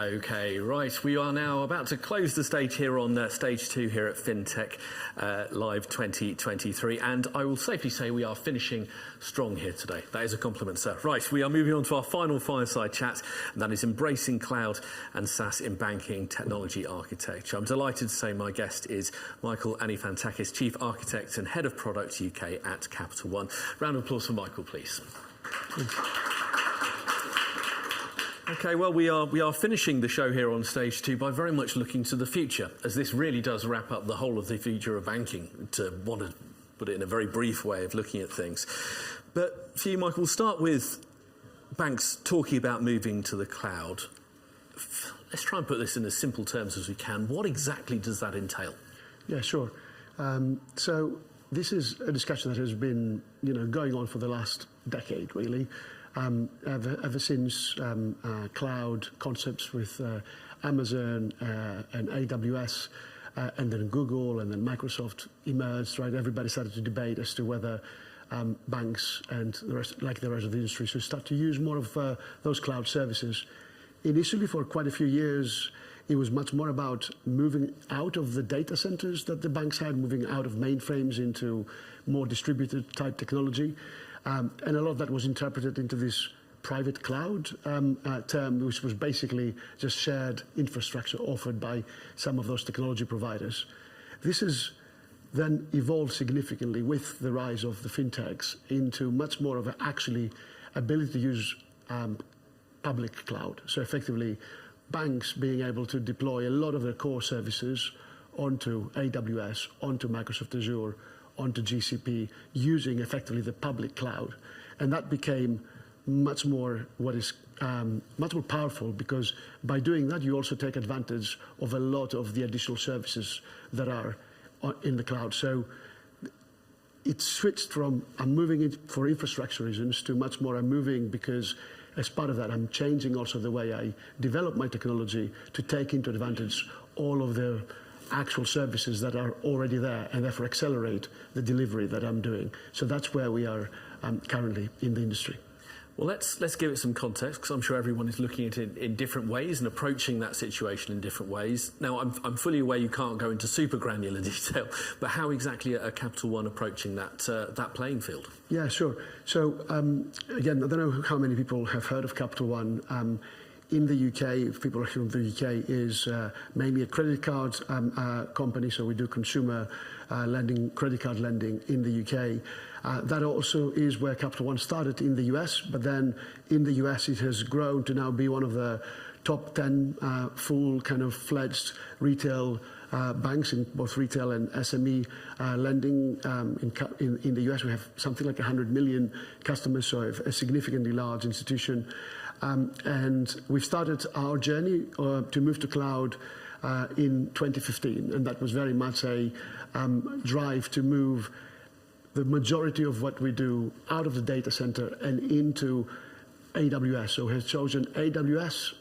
Okay, right. We are now about to close the stage here on stage 2 here at FinTech Live 2023, and I will safely say we are finishing strong here today. That is a compliment, sir. Right, we are moving on to our final fireside chat, and that is embracing cloud and SaaS in banking technology architecture. I'm delighted to say my guest is Michael Anyfantakis, Chief Architect and Head of Product UK at CapitalOne. Round of applause for Michael, please. Okay, well, we are finishing the show here on stage 2 by very much looking to the future, as this really does wrap up the whole of the future of banking, to want to put it in a very brief way of looking at things. But for you, Michael, we'll start with banks talking about moving to the cloud. Let's try and put this in as simple terms as we can. What exactly does that entail? Yeah, sure. So this is a discussion that has been, going on for the last decade, really. Ever since cloud concepts with Amazon and AWS and then Google and then Microsoft emerged, right? Everybody started to debate as to whether banks and the rest of the industry should start to use more of those cloud services. Initially, for quite a few years, it was much more about moving out of the data centers that the banks had, moving out of mainframes into more distributed type technology. And a lot of that was interpreted into this private cloud term, which was basically just shared infrastructure offered by some of those technology providers. This has then evolved significantly with the rise of the fintechs into much more of an actually ability to use public cloud. So effectively, banks being able to deploy a lot of their core services onto AWS, onto Microsoft Azure, onto GCP, using effectively the public cloud. And that became much more much more powerful, because by doing that, you also take advantage of a lot of the additional services that are in the cloud. So it switched from I'm moving it for infrastructure reasons to much more I'm moving because as part of that, I'm changing also the way I develop my technology to take into advantage all of the actual services that are already there and therefore accelerate the delivery that I'm doing. So that's where we are currently in the industry. Well, let's give it some context, because I'm sure everyone is looking at it in different ways and approaching that situation in different ways. Now, I'm fully aware you can't go into super granular detail, but how exactly are CapitalOne approaching that playing field? Yeah, sure. So again, I don't know how many people have heard of CapitalOne. In the UK, if people are here in the UK, is mainly a credit card company, so we do consumer lending, credit card lending in the UK. That also is where CapitalOne started in the US, but then in the US it has grown to now be one of the top 10 full kind of fledged retail banks in both retail and SME lending. In the US we have something like 100 million customers, so a significantly large institution. And we've started our journey to move to cloud in 2015, and that was very much a drive to move the majority of what we do out of the data center and into AWS. So we have chosen AWS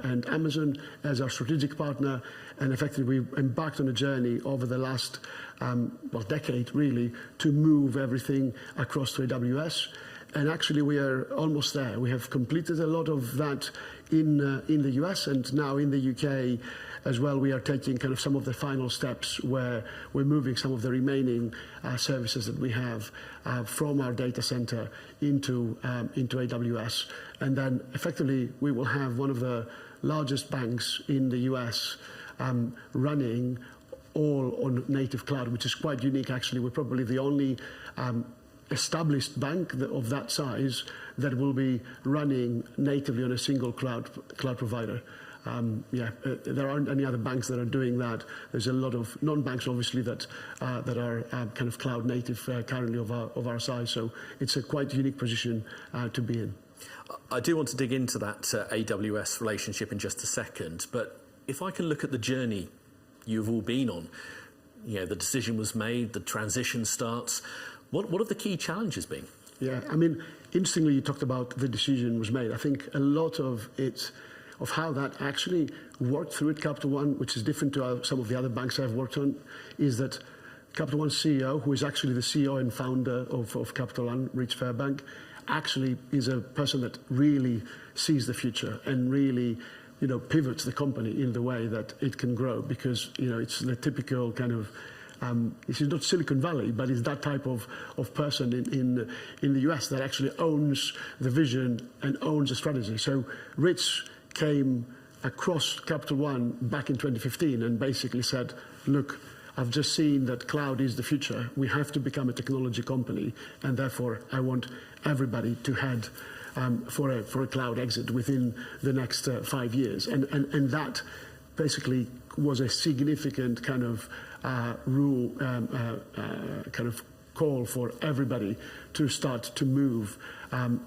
and Amazon as our strategic partner, and effectively we embarked on a journey over the last decade really to move everything across to AWS. And actually we are almost there. We have completed a lot of that in the US, and now in the UK as well, we are taking kind of some of the final steps where we're moving some of the remaining services that we have from our data center into AWS. And then effectively we will have one of the largest banks in the US running all on native cloud, which is quite unique actually. We're probably the only established bank of that size that will be running natively on a single cloud provider. There aren't any other banks that are doing that. There's a lot of non-banks, obviously, that are kind of cloud native currently of our size. So it's a quite unique position to be in. I do want to dig into that AWS relationship in just a second, but if I can look at the journey you've all been on, the decision was made, the transition starts. What have the key challenges been? Yeah, I mean, interestingly, you talked about the decision was made. I think a lot of how that actually worked through at CapitalOne, which is different to some of the other banks I've worked on, is that CapitalOne's CEO, who is actually the CEO and founder of CapitalOne, Rich Fairbank, actually is a person that really sees the future and really pivots the company in the way that it can grow, because it's the typical kind of this is not Silicon Valley, but it's that type of person in the US that actually owns the vision and owns the strategy. So Rich came across CapitalOne back in 2015 and basically said, look, I've just seen that cloud is the future. We have to become a technology company, and therefore I want everybody to head for a cloud exit within the next 5 years. And that basically was a significant kind of rule, kind of call for everybody to start to move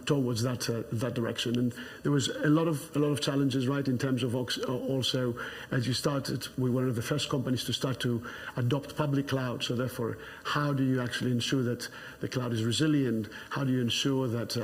towards that direction. And there was a lot of challenges, right, in terms of also, as you started, we were one of the first companies to start to adopt public cloud. So therefore, how do you actually ensure that the cloud is resilient? How do you ensure that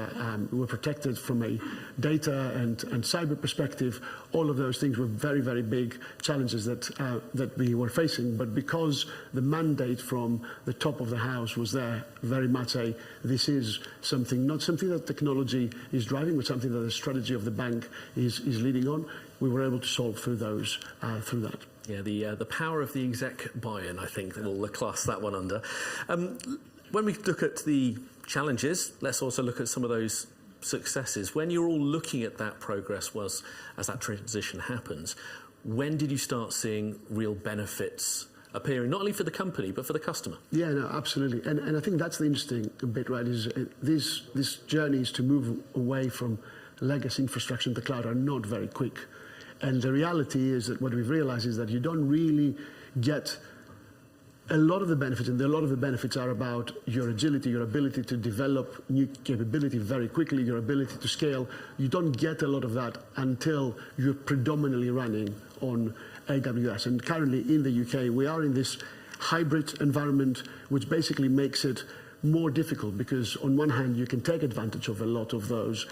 we're protected from a data and cyber perspective? All of those things were very, very big challenges that we were facing. But because the mandate from the top of the house was there, very much this is not something that technology is driving, but something that the strategy of the bank is leading on. We were able to solve through that. Yeah, the power of the exec buy-in, I think we'll class that one under. When we look at the challenges, let's also look at some of those successes. When you're all looking at that progress as that transition happens, when did you start seeing real benefits appearing, not only for the company, but for the customer? Yeah, no, absolutely. And I think that's the interesting bit, right, is these journeys to move away from legacy infrastructure to the cloud are not very quick. And the reality is that what we've realized is that you don't really get a lot of the benefits, and a lot of the benefits are about your agility, your ability to develop new capability very quickly, your ability to scale. You don't get a lot of that until you're predominantly running on AWS. And currently in the UK, we are in this hybrid environment, which basically makes it more difficult, because on one hand, you can take advantage of a lot of those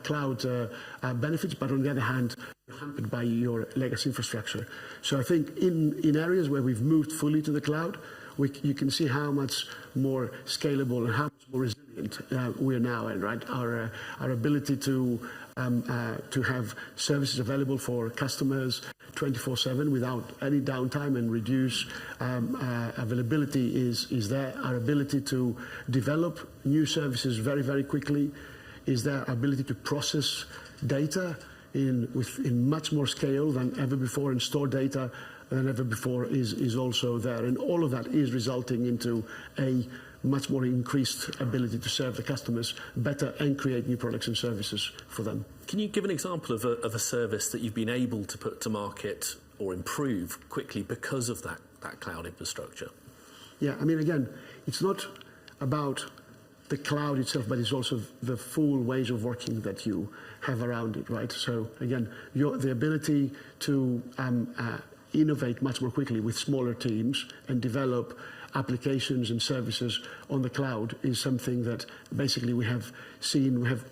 cloud benefits, but on the other hand, you're hampered by your legacy infrastructure. So I think in areas where we've moved fully to the cloud, you can see how much more scalable and how much more resilient we are now, and right, our ability to have services available for customers 24/7 without any downtime and reduce availability is there. Our ability to develop new services very, very quickly is there. Our ability to process data in much more scale than ever before, and store data than ever before is also there. And all of that is resulting into a much more increased ability to serve the customers better and create new products and services for them. Can you give an example of a service that you've been able to put to market or improve quickly because of that cloud infrastructure? Yeah, I mean, again, it's not about the cloud itself, but it's also the full ways of working that you have around it, right? So again, the ability to innovate much more quickly with smaller teams and develop applications and services on the cloud is something that basically we have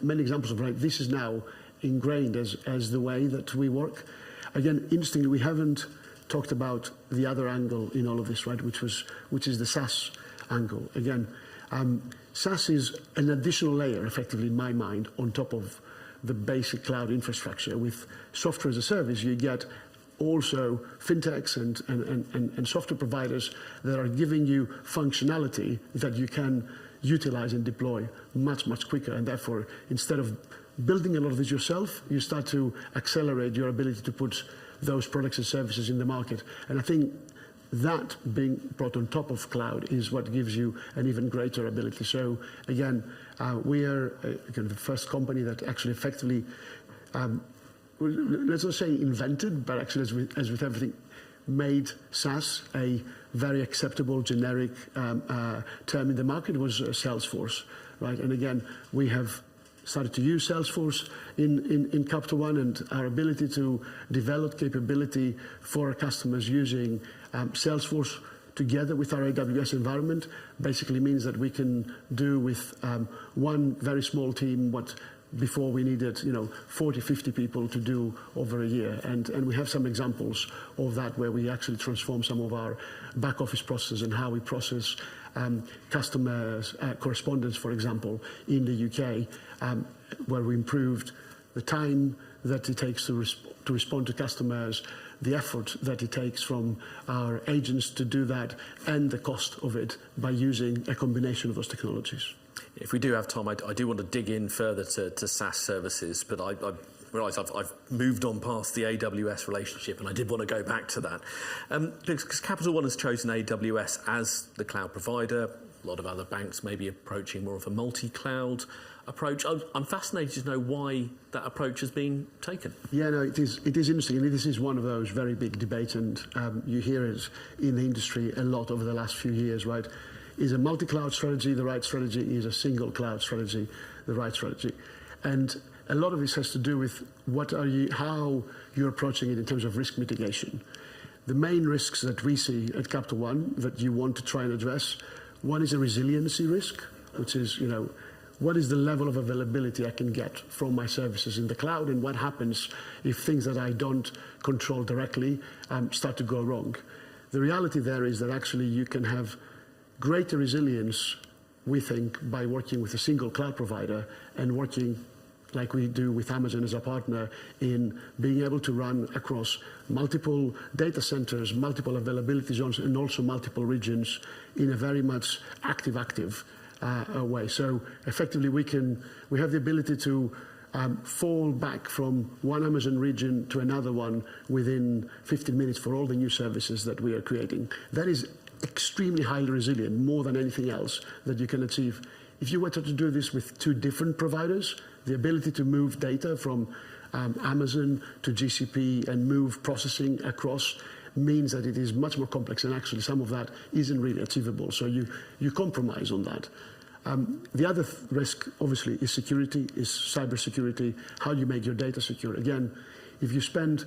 many examples of, right? This is now ingrained as the way that we work. Again, interestingly, we haven't talked about the other angle in all of this, right? Which is the SaaS angle. Again, SaaS is an additional layer, effectively, in my mind, on top of the basic cloud infrastructure. With software as a service, you get also fintechs and software providers that are giving you functionality that you can utilize and deploy much, much quicker. And therefore, instead of building a lot of this yourself, you start to accelerate your ability to put those products and services in the market. And I think that being brought on top of cloud is what gives you an even greater ability. So again, we are the first company that actually effectively, let's not say invented, but actually, as with everything, made SaaS a very acceptable generic term in the market. Was Salesforce, right? And again, we have started to use Salesforce in CapitalOne, and our ability to develop capability for our customers using Salesforce together with our AWS environment basically means that we can do with one very small team what before we needed 40, 50 people to do over a year. And we have some examples of that where we actually transform some of our back office processes and how we process customers correspondence, for example, in the UK, where we improved the time that it takes to to respond to customers, the effort that it takes from our agents to do that, and the cost of it by using a combination of those technologies. If we do have time, I do want to dig in further to SaaS services, but I realise I've moved on past the AWS relationship, and I did want to go back to that. Because CapitalOne has chosen AWS as the cloud provider. A lot of other banks may be approaching more of a multi-cloud approach. I'm fascinated to know why that approach has been taken. Yeah, no, it is interesting, and this is one of those very big debates, and you hear it in the industry a lot over the last few years, right? Is a multi-cloud strategy the right strategy? Is a single cloud strategy the right strategy? And a lot of this has to do with how you're approaching it in terms of risk mitigation. The main risks that we see at CapitalOne that you want to try and address, one is a resiliency risk, which is, what is the level of availability I can get from my services in the cloud, and what happens if things that I don't control directly start to go wrong. The reality there is that actually you can have greater resilience, we think, by working with a single cloud provider and working like we do with Amazon as a partner in being able to run across multiple data centers, multiple availability zones, and also multiple regions in a very much active way. So effectively we have the ability to fall back from one Amazon region to another one within 15 minutes for all the new services that we are creating. That is extremely highly resilient, more than anything else that you can achieve. If you were to do this with two different providers, the ability to move data from Amazon to GCP and move processing across means that it is much more complex, and actually some of that isn't really achievable. So you compromise on that. The other risk, obviously, is security, is cybersecurity, how you make your data secure. Again, if you spend,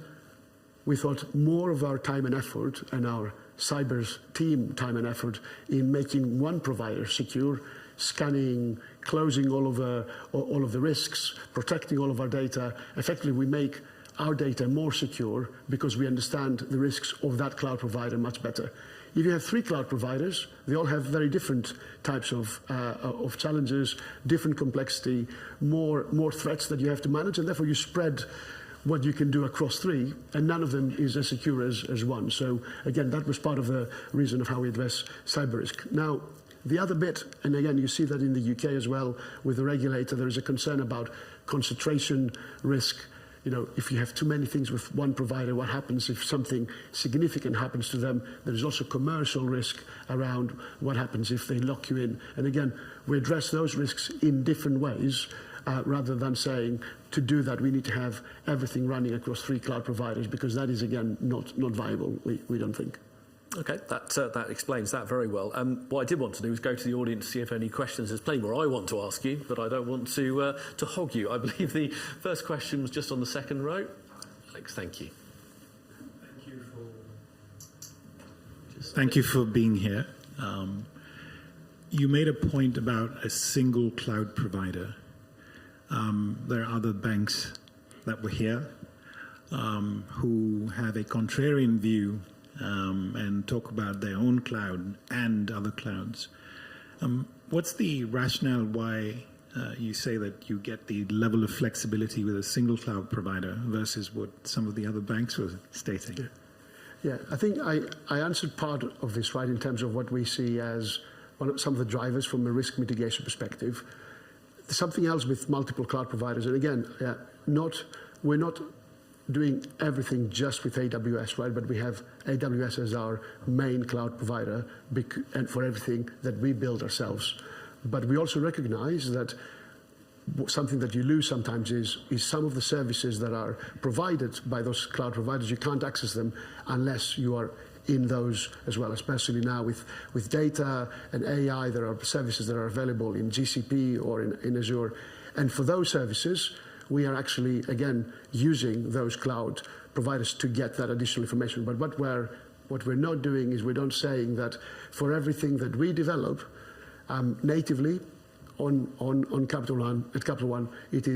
we thought, more of our time and effort and our cyber's team time and effort in making one provider secure, scanning, closing all of the risks, protecting all of our data. Effectively, we make our data more secure because we understand the risks of that cloud provider much better. If you have three cloud providers, they all have very different types of challenges, different complexity, more threats that you have to manage, and therefore you spread what you can do across three, and none of them is as secure as one. So again, that was part of the reason of how we address cyber risk. Now, the other bit, and again, you see that in the UK as well, with the regulator, there is a concern about concentration risk. If you have too many things with one provider, what happens if something significant happens to them? There is also commercial risk around what happens if they lock you in. And again, we address those risks in different ways, rather than saying to do that we need to have everything running across three cloud providers, because that is, again, not viable, we don't think. Okay, that explains that very well. What I did want to do was go to the audience to see if any questions. There's plenty more I want to ask you, but I don't want to hog you. I believe the first question was just on the second row. Alex, thank you. Thank you for being here. You made a point about a single cloud provider. There are other banks that were here who have a contrarian view and talk about their own cloud and other clouds. What's the rationale why you say that you get the level of flexibility with a single cloud provider versus what some of the other banks were stating? Yeah, I think I answered part of this, right, in terms of what we see as some of the drivers from a risk mitigation perspective. Something else with multiple cloud providers, and again, we're not doing everything just with AWS, right? But we have AWS as our main cloud provider and for everything that we build ourselves. But we also recognize that something that you lose sometimes is some of the services that are provided by those cloud providers. You can't access them unless you are in those as well, especially now with data and AI. There are services that are available in GCP or in Azure. And for those services, we are actually, again, using those cloud providers to get that additional information. But what we're not doing is we're not saying that for everything that we develop natively on CapitalOne, at CapitalOne, it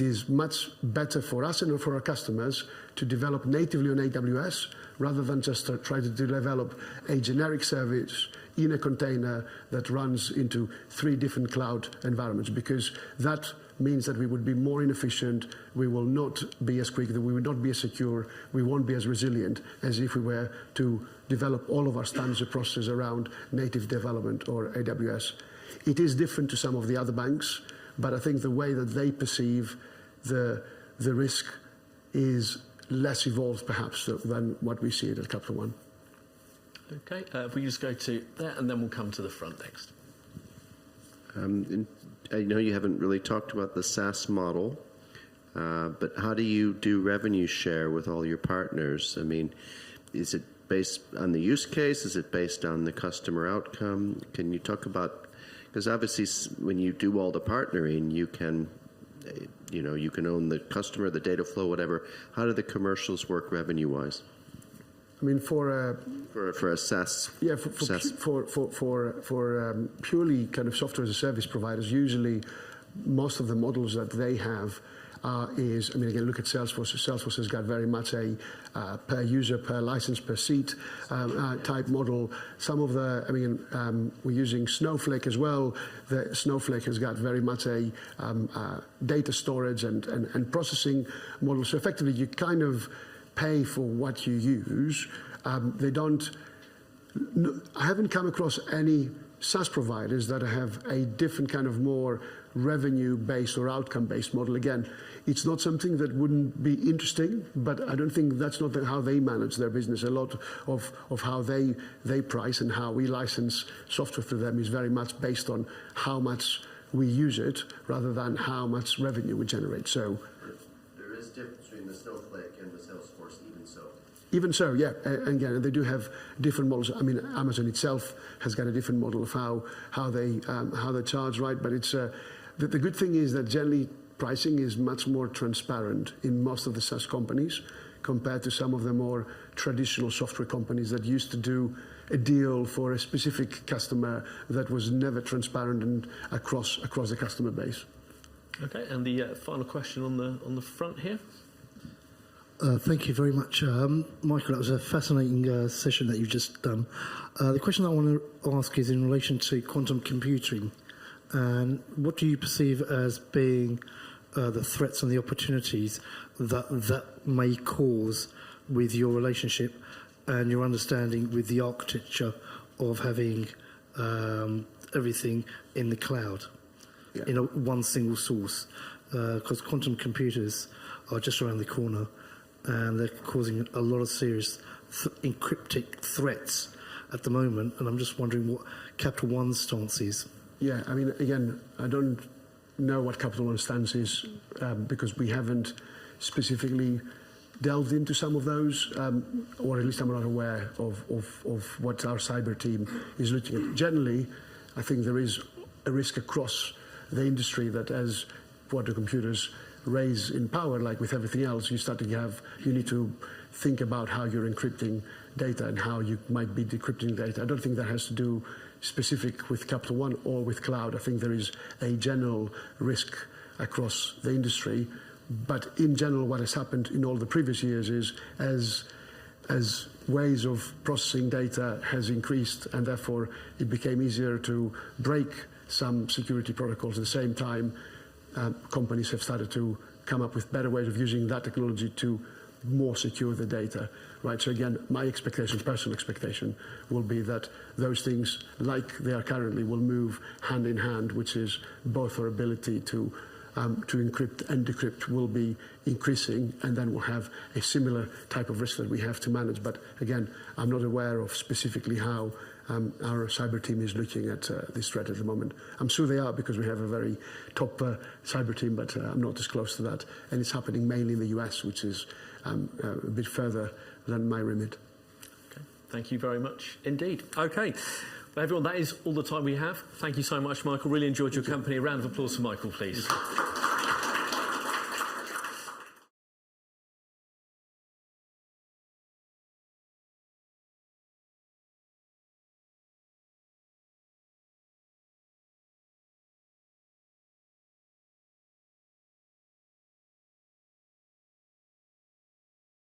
is much better for us and for our customers to develop natively on AWS rather than just try to develop a generic service in a container that runs into 3 different cloud environments, because that means that we would be more inefficient, we will not be as quick, we will not be as secure, we won't be as resilient as if we were to develop all of our standards and processes around native development or AWS. It is different to some of the other banks, but I think the way that they perceive the risk is less evolved perhaps than what we see at CapitalOne. Okay, if we just go to there and then we'll come to the front next. I know you haven't really talked about the SaaS model, but how do you do revenue share with all your partners? I mean, is it based on the use case? Is it based on the customer outcome? Can you talk about, because obviously when you do all the partnering, you can own the customer, the data flow, whatever. How do the commercials work revenue-wise? I mean, for a SaaS. Yeah, SaaS. for purely kind of software as a service providers, usually most of the models that they have is, I mean, again, look at Salesforce. Salesforce has got very much a per user, per license, per seat type model. Some of the, I mean, we're using Snowflake as well. The Snowflake has got very much a data storage and processing model. So effectively, you kind of pay for what you use. They don't. I haven't come across any SaaS providers that have a different kind of more revenue-based or outcome-based model. Again, it's not something that wouldn't be interesting, but I don't think that's not how they manage their business. A lot of how they price and how we license software to them is very much based on how much we use it rather than how much revenue we generate. So there is difference between the Snowflake and the Salesforce, even so. Even so, yeah, and again, they do have different models. I mean, Amazon itself has got a different model of how they charge, right? But it's the good thing is that generally pricing is much more transparent in most of the SaaS companies compared to some of the more traditional software companies that used to do a deal for a specific customer that was never transparent and across the customer base. Okay, and the final question on the front here. Thank you very much, Michael. That was a fascinating session that you've just done. The question I want to ask is in relation to quantum computing, and what do you perceive as being the threats and the opportunities that may cause with your relationship and your understanding with the architecture of having everything in the cloud, in one single source? Because quantum computers are just around the corner, and they're causing a lot of serious encryptic threats at the moment, and I'm just wondering what CapitalOne's stance is. Yeah, I mean, again, I don't know what CapitalOne's stance is because we haven't specifically delved into some of those, or at least I'm not aware of what our cyber team is looking at. Generally, I think there is a risk across the industry that as quantum computers raise in power, like with everything else, you need to think about how you're encrypting data and how you might be decrypting data. I don't think that has to do specific with CapitalOne or with cloud. I think there is a general risk across the industry. But in general, what has happened in all the previous years is as ways of processing data has increased, and therefore it became easier to break some security protocols. At the same time, companies have started to come up with better ways of using that technology to more secure the data, right? So again, my expectation, personal expectation, will be that those things, like they are currently, will move hand in hand, which is both our ability to encrypt and decrypt will be increasing, and then we'll have a similar type of risk that we have to manage. But again, I'm not aware of specifically how our cyber team is looking at this threat at the moment. I'm sure they are, because we have a very top cyber team, but I'm not as close to that. And it's happening mainly in the US, which is a bit further than my remit. Okay. Thank you very much indeed. Okay. Well, everyone, that is all the time we have. Thank you so much, Michael. Really enjoyed your company. A round of applause for Michael, please.